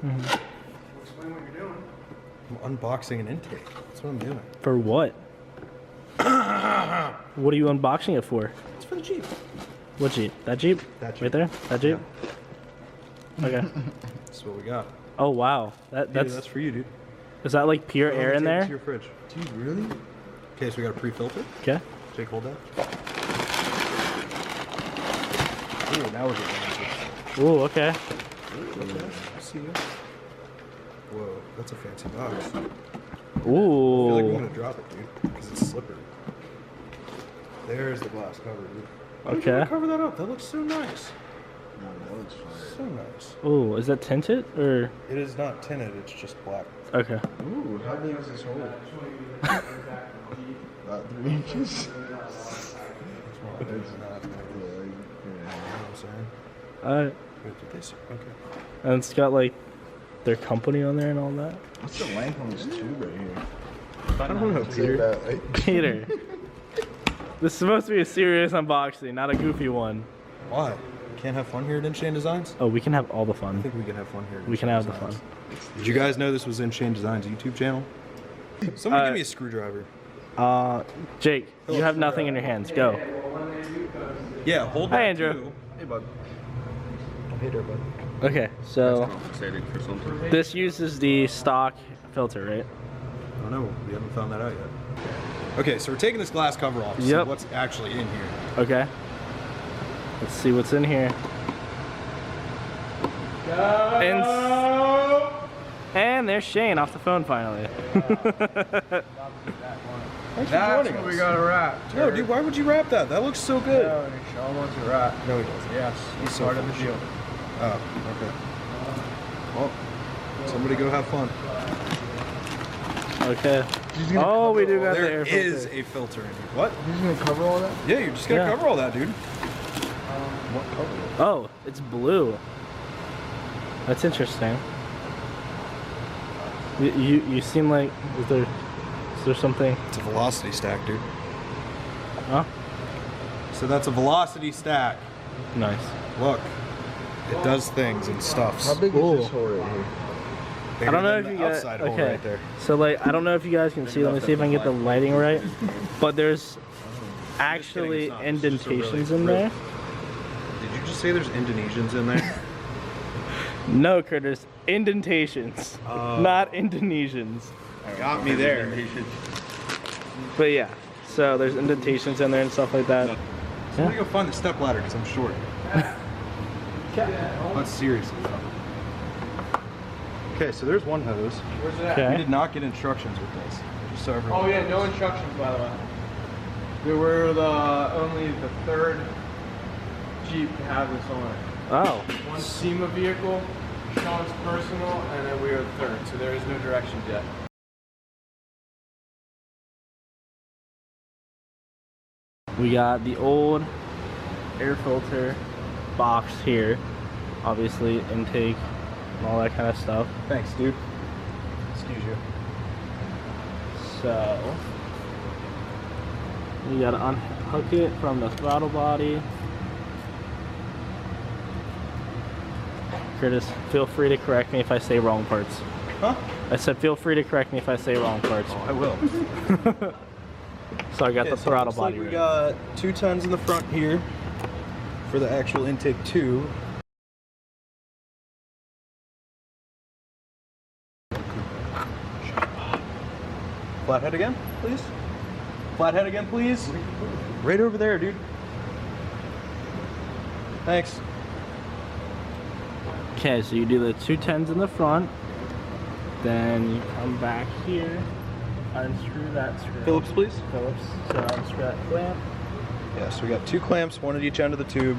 Explain what you're doing. I'm unboxing an intake. That's what I'm doing. For what? What are you unboxing it for? It's for the Jeep. What Jeep? That Jeep? That Jeep. Right there? That Jeep? Yeah. Okay. That's what we got. Oh wow. That's for you, dude. Is that like pure air in there? To your fridge. Dude, really? Okay, so we got a pre-filter. Okay. Jake, hold that. Ooh, now we're getting into it. Ooh, okay. Okay, I see you. Whoa, that's a fancy box. I feel like Ooh. we want to drop it, dude, because it's slippery. There's the glass cover, dude. Why did you Okay. cover that up? That looks so nice. No, that looks fire. So nice. Ooh, is that tinted or? It is not tinted, it's just black. Okay. Ooh, how big is this hole? About 3 inches. It's not, you know what I'm saying? Alright. Wait, did they say? Okay. And it's got like their company on there and all that. What's the length on this tube right here? I don't know, Peter. Peter. This is supposed to be a serious unboxing, not a goofy one. Why? Can't have fun here at Inshane Designs? Oh, we can have all the I fun. think we can have fun here. At We can Inshane have the Designs. fun. Did you guys know this was Inshane Designs YouTube channel? Somebody give me a screwdriver. Jake, you have nothing in your hands. Go. Yeah, hold Hi, that Andrew. too. Hey, bud. Hey there, bud. Okay, so Compensated for something. this uses the stock filter, right? I don't know. We haven't found that out yet. Okay, so we're taking this glass cover off to see Yep. what's actually in here. Okay. Let's see what's in here. And there's Shane off the phone finally. Thanks for That's joining what us. we gotta wrap. No, dude, why would you wrap that? That looks so good. No, Sean wants to wrap. No, he doesn't. Yes, he's so part of the full of deal. Oh, okay. Well, somebody go have fun. Okay. Oh, we do got the There air is filter. a filter in here. What? He's gonna cover all that? Yeah, you're just gonna Yeah. cover all that, dude. What cover? Oh, it's blue. That's interesting. You seem like is there something? It's a velocity stack, dude. Oh, So that's a velocity stack. nice. Look, it does things and stuffs. How big Ooh. is this hole right here? Bigger I don't know than if you the guys. outside hole Okay. right there. So like, I don't know if you guys can see. Let me see if I can get the lighting right. But there's actually It's not. It's just a really indentations in there. Did you just say there's Indonesians in there? No, Curtis. Indentations, Oh. not Indonesians. Got me there. But yeah, so there's indentations in there and stuff like that. Somebody go find the step ladder because I'm short. Not seriously though. Okay, so there's one hose. Where's it at? We Okay. did not get instructions with this. Just so everyone Oh yeah, no knows. instructions by the way. We were only the third Jeep to have this on it. Oh, One SEMA vehicle, Sean's personal, and then we are the third, so there is no directions yet. we got the old air filter box here. Obviously, intake and all that kind of stuff. Thanks, dude. Excuse you. So you gotta unhook it from the throttle body. Curtis, feel free to correct me if I say wrong parts. Huh? I said feel free to correct me if I say wrong parts. Oh, I will. So I got the So it throttle looks like body we ready. got 2 tons in the front here for the actual intake 2. Flathead again, please. Flathead again, please. Right over there, dude. Thanks. Okay, so you do the 210s in the front, then you come back here, unscrew that screw. Phillips, please. Phillips. So unscrew that clamp. Yeah, so we got 2 clamps, 1 at each end of the tube.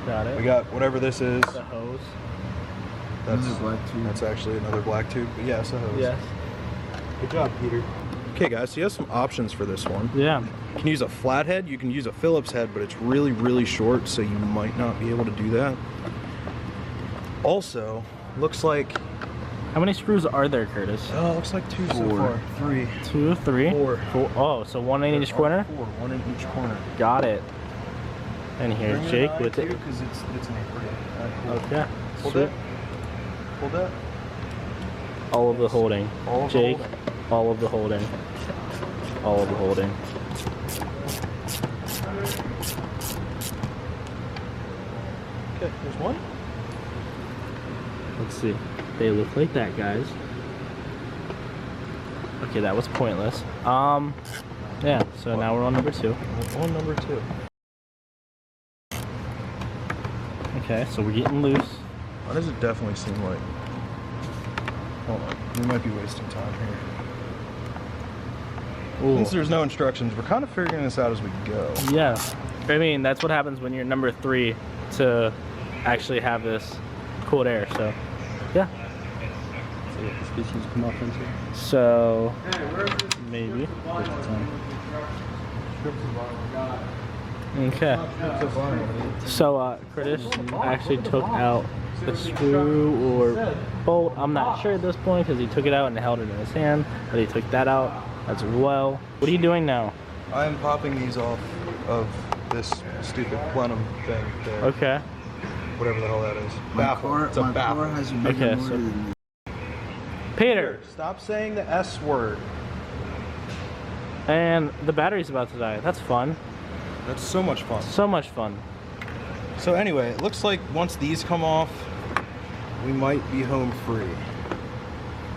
Got it. We got whatever this is. the hose. That's, This is black tube. that's actually another black tube, but yeah, it's a hose. Yes. Good job, Peter. Okay, guys, so you have some options for this one. Yeah. You can use a flathead, you can use a Phillips head, but it's really, really short, so you might not be able to do that. Also, looks like, How many screws are there, Curtis? looks like 2 so 4. far. 3, 2, 3, 4. 4. Oh, so 1 in each corner? 4, 1 in each corner. Got it. And here's Jake with it. Because it's an apron. Okay. Hold Sweet. that. Hold that. All of the holding. All of the Jake, holding. all of the holding. All of the holding. Okay, there's one. Let's see. They look like that, guys. Okay, that was pointless. Yeah, so now we're on number 2. On number 2. Okay, so we're getting loose. Why does it definitely seem like... Hold on, we might be wasting time here. Ooh. Since there's no instructions, we're kind of figuring this out as we go. Yeah, I mean, that's what happens when you're number 3 to actually have this cold air, so yeah. So let the species come off into. So, maybe. Okay. So, Curtis actually took out the screw or bolt. I'm not sure at this point because he took it out and held it in his hand, but he took that out as well. What are you doing now? I am popping these off of this stupid plenum thing there. Okay. Whatever the hell that is. Baffle. It's a baffle. Has a bigger Okay, motor so than Peter, Stop saying the S word. and the battery's about to die. That's fun. That's so much fun. So much fun. So anyway, it looks like once these come off, we might be home free.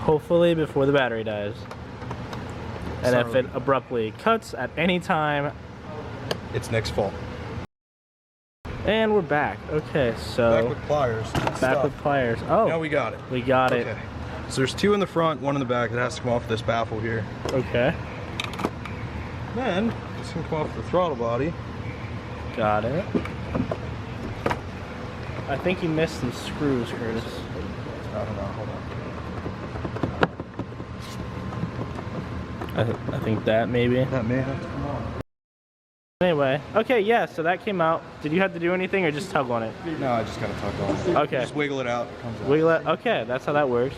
Hopefully before the battery dies. And if Sorry. it abruptly cuts at any time, It's Nick's fault. and we're back. Okay, so Back with pliers. back with pliers. Oh, Now we got it. we got it. Okay. So there's 2 in the front, 1 in the back that has to come off this baffle here. Okay, Then this can come off the throttle body. got it. I think you missed some screws, Curtis. I don't know. Hold on. I think that maybe. That may have to come off. Anyway, okay, yeah, so that came out. Did you have to do anything or just tug on it? No, I just gotta tug on it. Okay. Just wiggle it out. It comes out. Wiggle it. Okay, that's how that works.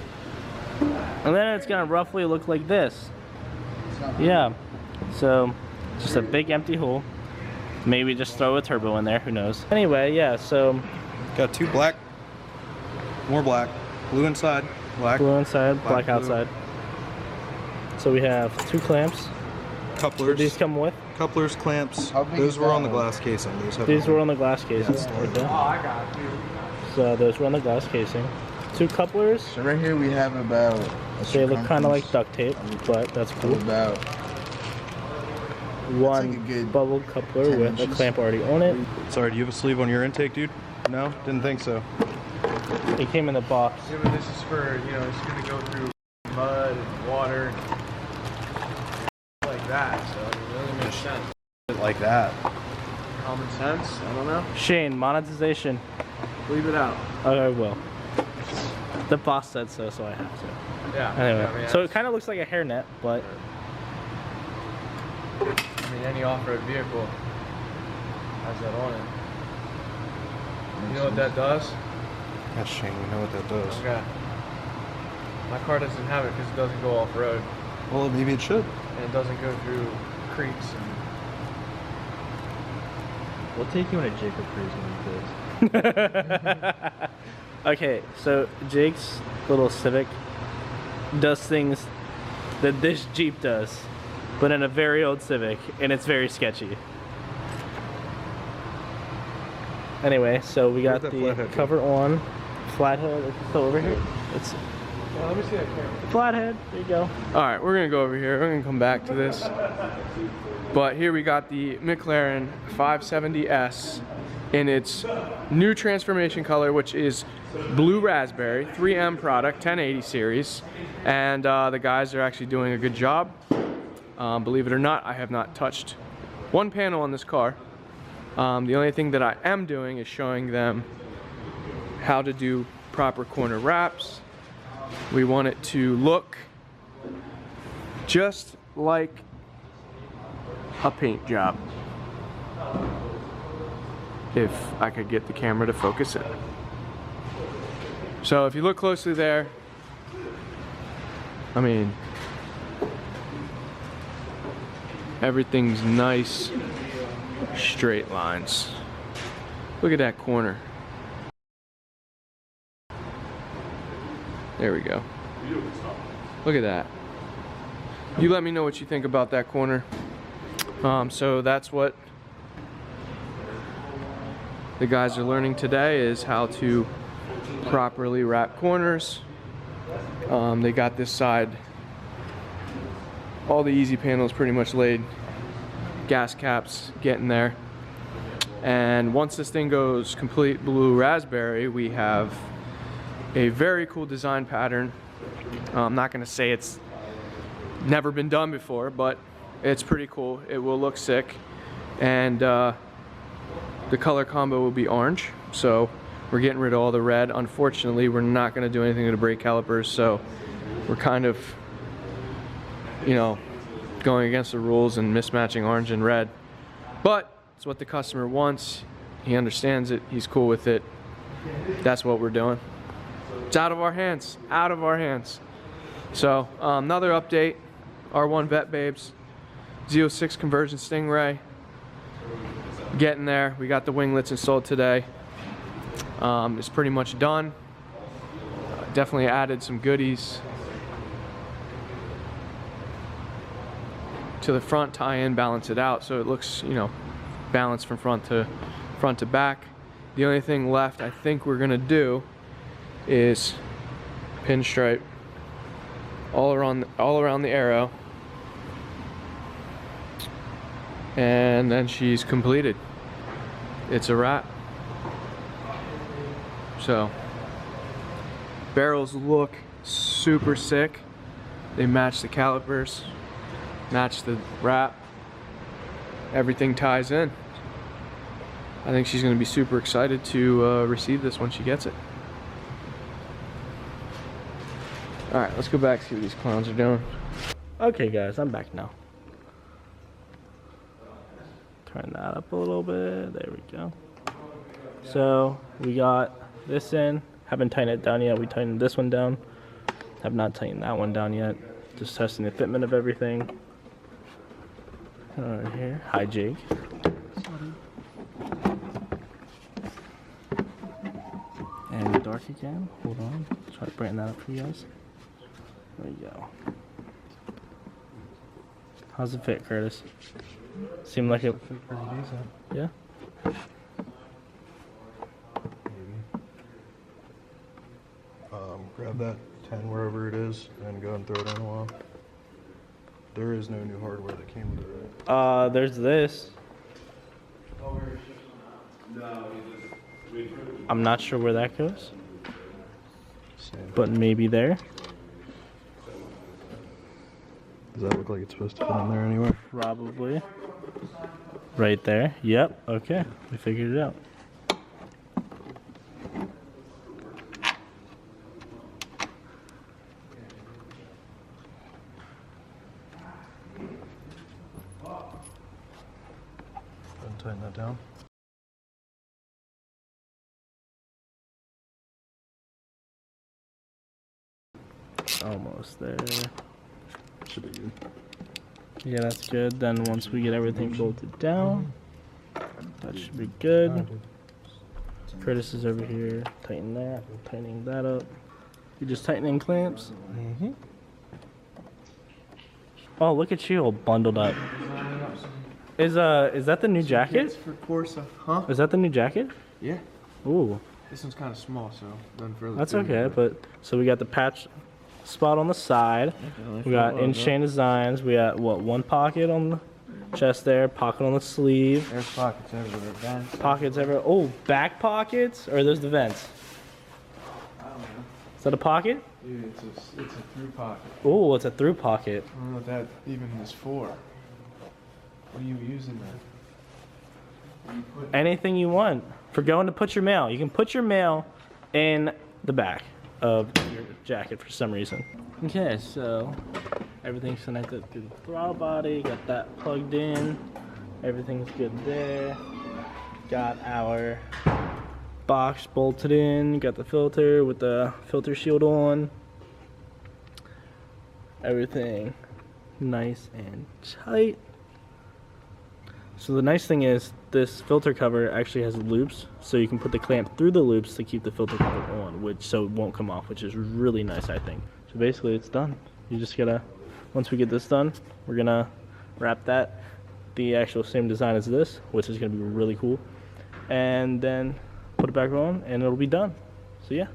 And then it's gonna roughly look like this. Yeah. So, just a big empty hole. Maybe just throw a turbo in there. Who knows? Anyway, yeah. So, Got 2 black, more black, blue inside, black, blue inside, black blue. outside. So we have 2 clamps. couplers. These come with. Couplers, clamps. How big Those is were that on the one? glass casing. These were on the glass casing. Yeah, Right there. Oh, I got you. So those were on the glass casing. 2 couplers. So right here we have about a They look kind of like circumference duct tape, but that's of cool. about 1 like a good bubble coupler 10 with a inches. clamp already on it. Sorry, do you have a sleeve on your intake, dude? No? Didn't think so. It came in the box. Yeah, but this is for, you know, it's gonna go through mud and water like that, so it doesn't make sense. Like that. Common sense? I don't know. Shane, monetization. Leave it out. Oh, I will. The boss said so, so I have to. Yeah. Anyway, I mean, so it kind of looks like a hairnet, but I mean, any off-road vehicle has that on it. You know what that does? That's Shane, we know what that does. Okay. My car doesn't have it because it doesn't go off-road. Well, maybe it should. And it doesn't go through creeks and... We'll take you on a Jacob cruise when you okay, so Jake's little Civic does things that this Jeep does, but in a very old Civic, and it's very sketchy. Anyway, so we got Where's that the flathead cover on, flathead, it's still over here. It's Yeah, let me see that camera. flathead, there you go. All right, we're gonna go over here. We're gonna come back to this. But here we got the McLaren 570S in its new transformation color, which is blue raspberry, 3M product, 1080 series. And the guys are actually doing a good job. Believe it or not, I have not touched one panel on this car. The only thing that I am doing is showing them how to do proper corner wraps. We want it to look just like a paint job. If I could get the camera to focus in. So if you look closely there, I mean, everything's nice, straight lines. Look at that corner. There we go. Look at that. You let me know what you think about that corner. So that's what the guys are learning today, is how to properly wrap corners. They got this side, all the easy panels pretty much laid, gas caps getting there. And once this thing goes complete blue raspberry, we have a very cool design pattern. I'm not gonna say it's never been done before, but it's pretty cool. It will look sick. And the color combo will be orange. So we're getting rid of all the red. Unfortunately, we're not gonna do anything to the brake calipers, so we're kind of, you know, going against the rules and mismatching orange and red. But it's what the customer wants. He understands it, he's cool with it. That's what we're doing. It's out of our hands, out of our hands. So another update, R1 Vet Babes, Z06 conversion Stingray. Getting there, we got the winglets installed today. It's pretty much done. Definitely added some goodies to the front tie-in, balance it out so it looks, you know, balanced from front to back. The only thing left I think we're gonna do is pinstripe all around the arrow, and then she's completed. It's a wrap. So barrels look super sick. They match the calipers, match the wrap. Everything ties in. I think she's going to be super excited to receive this when she gets it. All right, let's go back and see what these clowns are doing. Okay guys, I'm back now. Turn that up a little bit, there we go. So we got this in, haven't tightened it down yet. We tightened this one down, have not tightened that one down yet. Just testing the fitment of everything. Right here, hi Jake. And dark again, hold on, try to brighten that up for you guys. There you go. How's it fit, Curtis? Seemed like it fit pretty decent. Yeah? Grab that 10 wherever it is and go and throw it in a while. There is no new hardware that came with it, right? There's this. I'm not sure where that goes, but maybe there. Does that look like it's supposed to fit in there anywhere? Probably. Right there. Yep. Okay. We figured it out. Tighten that down. Almost there. Should be good. Yeah, that's good. Then once we get everything bolted down, that should be good. Curtis is over here tightening that up. You just tightening clamps? Mm-hmm. Oh, look at you all bundled up. Is that the new jacket? For Corsa, huh? Is that the new jacket? Yeah. Ooh. This one's kind of small, so nothing further. That's okay, but so we got the patch spot on the side. We got Inshane designs. We got what, one pocket on the chest there, pocket on the sleeve. There's pockets everywhere. Vents. Pockets everywhere. Oh, back pockets? Or are those the vents? I don't know. Is that a pocket? Dude, it's a through pocket. Oh, it's a through pocket. I don't know what that even is for. What are you using that? Anything you want. For going to put your mail. You can put your mail in the back of your jacket for some reason. Okay, so everything's connected through the throttle body. Got that plugged in. Everything's good there. Got our box bolted in. Got the filter with the filter shield on. Everything nice and tight. So the nice thing is this filter cover actually has loops, so you can put the clamp through the loops to keep the filter cover on, so it won't come off, which is really nice, I think. So basically it's done. You just gotta, once we get this done, we're gonna wrap that the actual same design as this, which is gonna be really cool, and then put it back on and it'll be done. So yeah.